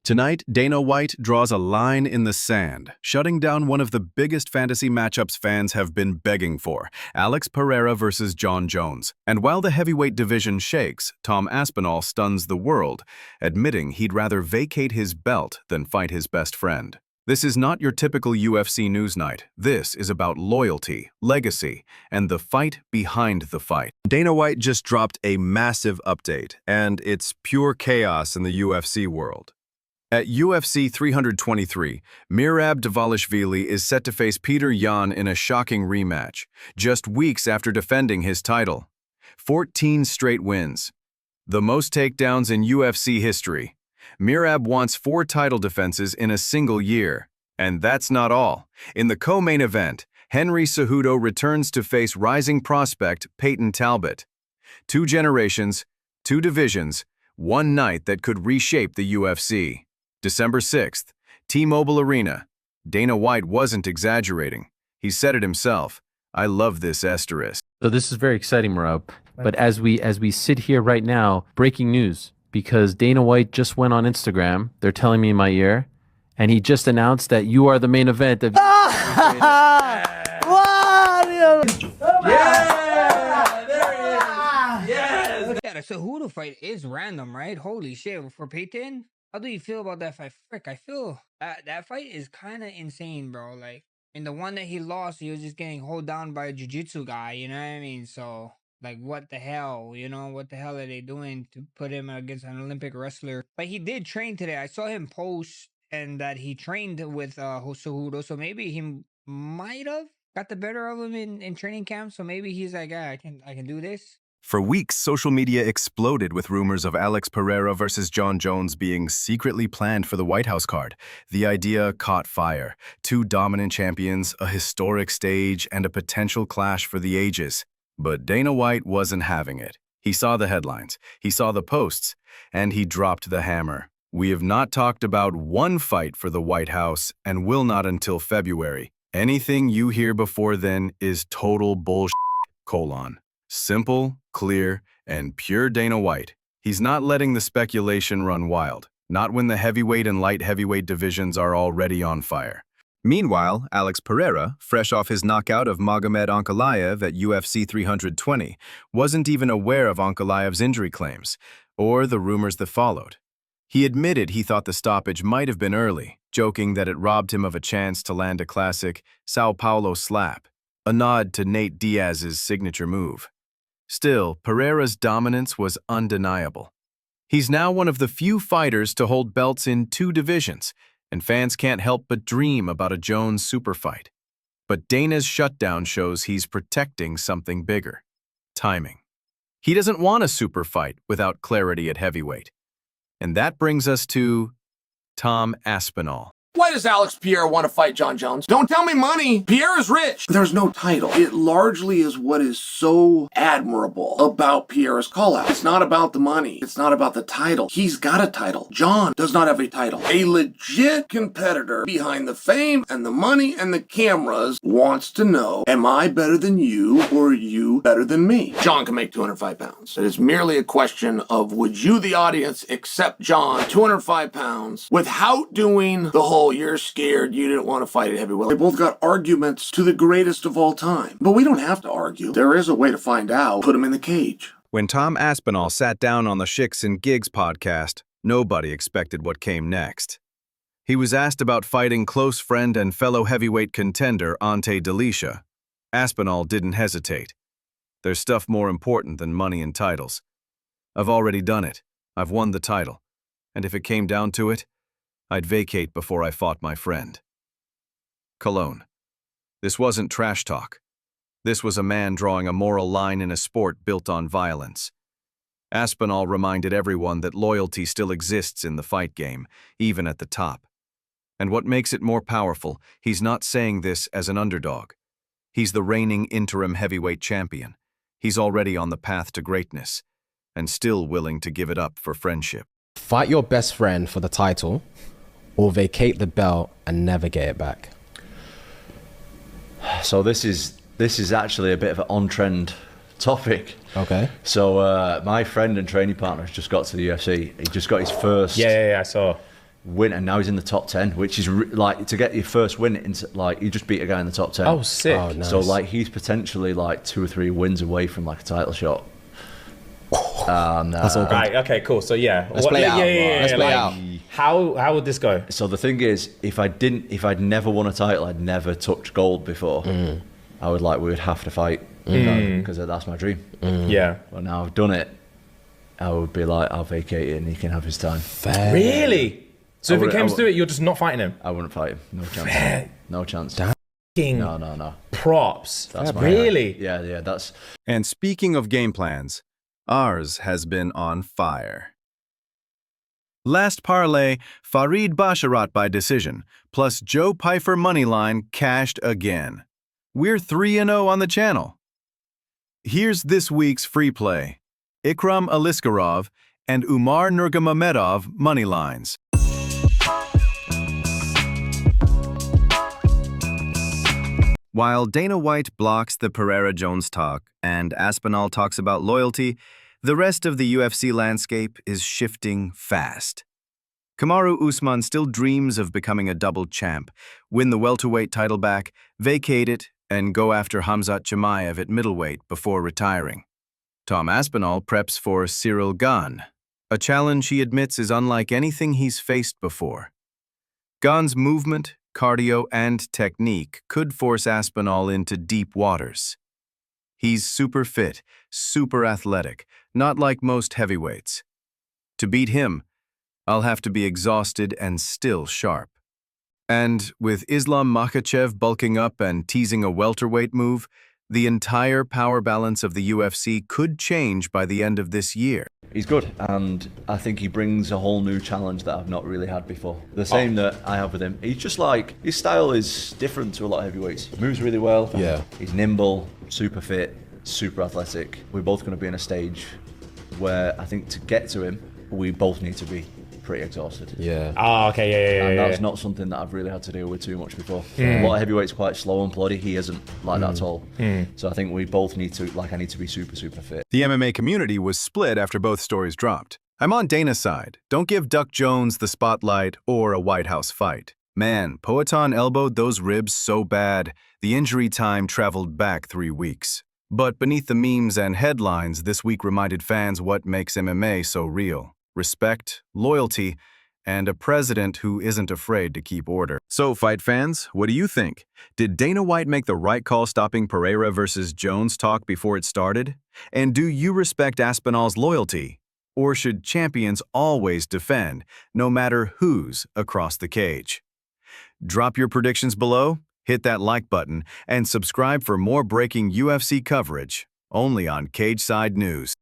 Tonight, Dana White draws a line in the sand, shutting down one of the biggest fantasy matchups fans have been begging for, Alex Pereira versus Jon Jones. And while the heavyweight division shakes, Tom Aspinall stuns the world, admitting he'd rather vacate his belt than fight his best friend. This is not your typical UFC news night. This is about loyalty, legacy, and the fight behind the fight. Dana White just dropped a massive update, and it's pure chaos in the UFC world. At UFC 323, Merab Dvalishvili is set to face Peter Yan in a shocking rematch, just weeks after defending his title. 14 straight wins. The most takedowns in UFC history. Merab wants 4 title defenses in a single year. And that's not all. In the co-main event, Henry Cejudo returns to face rising prospect Peyton Talbot. 2 generations, 2 divisions, 1 night that could reshape the UFC. December 6th, T-Mobile Arena. Dana White wasn't exaggerating. He said it himself. I love this asterisk. So this is very exciting, Merab. But as we sit here right now, breaking news, because Dana White just went on Instagram, they're telling me in my ear, and he just announced that you are the main event of Yeah, there he is. Yes. Yeah, so Cejudo fight is random, right? Holy shit. For Peyton, how do you feel about that fight? Frick, I feel that fight is kind of insane, bro. Like, in the one that he lost, he was just getting held down by a jiu-jitsu guy, you know what I mean? So, like, what the hell, you know? What the hell are they doing to put him against an Olympic wrestler? But he did train today. I saw him post and that he trained with Cejudo, so maybe he might have got the better of him in training camp. So maybe he's like, I can do this. For weeks, social media exploded with rumors of Alex Pereira versus Jon Jones being secretly planned for the White House card. The idea caught fire. 2 dominant champions, a historic stage, and a potential clash for the ages. But Dana White wasn't having it. He saw the headlines, he saw the posts, and he dropped the hammer. We have not talked about one fight for the White House and will not until February. Anything you hear before then is total bullshit, colon. Simple, clear, and pure Dana White. He's not letting the speculation run wild, not when the heavyweight and light heavyweight divisions are already on fire. Meanwhile, Alex Pereira, fresh off his knockout of Magomed Ankalaev at UFC 320, wasn't even aware of Ankalaev's injury claims, or the rumors that followed. He admitted he thought the stoppage might have been early, joking that it robbed him of a chance to land a classic Sao Paulo slap, a nod to Nate Diaz's signature move. Still, Pereira's dominance was undeniable. He's now one of the few fighters to hold belts in 2 divisions, and fans can't help but dream about a Jones super fight. But Dana's shutdown shows he's protecting something bigger: timing. He doesn't want a super fight without clarity at heavyweight. And that brings us to Tom Aspinall. Why does Alex Pereira want to fight Jon Jones? Don't tell me money. Pereira's rich. There's no title. It largely is what is so admirable about Pereira's call-out. It's not about the money. It's not about the title. He's got a title. Jon does not have a title. A legit competitor behind the fame and the money and the cameras wants to know, am I better than you or are you better than me? Jon can make 205 pounds. It is merely a question of, would you, the audience, accept Jon 205 pounds without doing the whole you're scared, you didn't want to fight at heavyweight. They both got arguments to the greatest of all time. But we don't have to argue. There is a way to find out. Put him in the cage. When Tom Aspinall sat down on the Shicks and Gigs podcast, nobody expected what came next. He was asked about fighting close friend and fellow heavyweight contender Ante Delisha. Aspinall didn't hesitate. There's stuff more important than money and titles. I've already done it. I've won the title. And if it came down to it, I'd vacate before I fought my friend. Cologne. This wasn't trash talk. This was a man drawing a moral line in a sport built on violence. Aspinall reminded everyone that loyalty still exists in the fight game, even at the top. And what makes it more powerful, he's not saying this as an underdog. He's the reigning interim heavyweight champion. He's already on the path to greatness, and still willing to give it up for friendship. Fight your best friend for the title, or vacate the belt and never get it back. So this is actually a bit of an on-trend topic. Okay. So my friend and training partner has just got to the UFC. He just got his first. Yeah, I saw. win, and now he's in the top 10, which is like, to get your first win into, like, you just beat a guy in the top 10. Oh, sick. Oh, nice. So like he's potentially like 2 or 3 wins away from like a title shot. That's all good. Right, okay, cool. So yeah. Let's play it out. Let's play it like, out. How would this go? So the thing is, if I'd never won a title, I'd never touched gold before. We would have to fight, because that's my dream. Yeah. Well, now I've done it, I would be like, I'll vacate it and he can have his time. Fair. Really? So if it came I to it, you're just not fighting him? I wouldn't fight him. No chance. Fair. No chance. King No. props. That's my Really? Yeah. That's. And speaking of game plans, ours has been on fire. Last parlay, Farid Basharat by decision, plus Joe Pfeiffer moneyline cashed again. We're 3-0 on the channel. Here's this week's free play. Ikram Aliskarov and Umar Nurmagomedov moneylines. While Dana White blocks the Pereira-Jones talk and Aspinall talks about loyalty, the rest of the UFC landscape is shifting fast. Kamaru Usman still dreams of becoming a double champ, win the welterweight title back, vacate it, and go after Khamzat Chimaev at middleweight before retiring. Tom Aspinall preps for Cyril Gane, a challenge he admits is unlike anything he's faced before. Gane's movement, cardio, and technique could force Aspinall into deep waters. He's super fit, super athletic, not like most heavyweights. To beat him, I'll have to be exhausted and still sharp. And with Islam Makhachev bulking up and teasing a welterweight move, the entire power balance of the UFC could change by the end of this year. He's good, and I think he brings a whole new challenge that I've not really had before. The same that I have with him. He's just like, his style is different to a lot of heavyweights. He moves really well. Yeah. He's nimble, super fit, super athletic. We're both going to be in a stage where I think to get to him, we both need to be pretty exhausted. Yeah. Oh, okay, yeah. And that's not something that I've really had to deal with too much before. A lot of heavyweights quite slow and ploddy. He isn't like that at all. So I think we both need to, I need to be super, super fit. The MMA community was split after both stories dropped. I'm on Dana's side. Don't give Duck Jones the spotlight or a White House fight. Man, Poatan elbowed those ribs so bad, the injury time traveled back 3 weeks. But beneath the memes and headlines, this week reminded fans what makes MMA so real. Respect, loyalty, and a president who isn't afraid to keep order. So, fight fans, what do you think? Did Dana White make the right call stopping Pereira versus Jones talk before it started? And do you respect Aspinall's loyalty? Or should champions always defend, no matter who's across the cage? Drop your predictions below, hit that like button, and subscribe for more breaking UFC coverage, only on Cage Side News.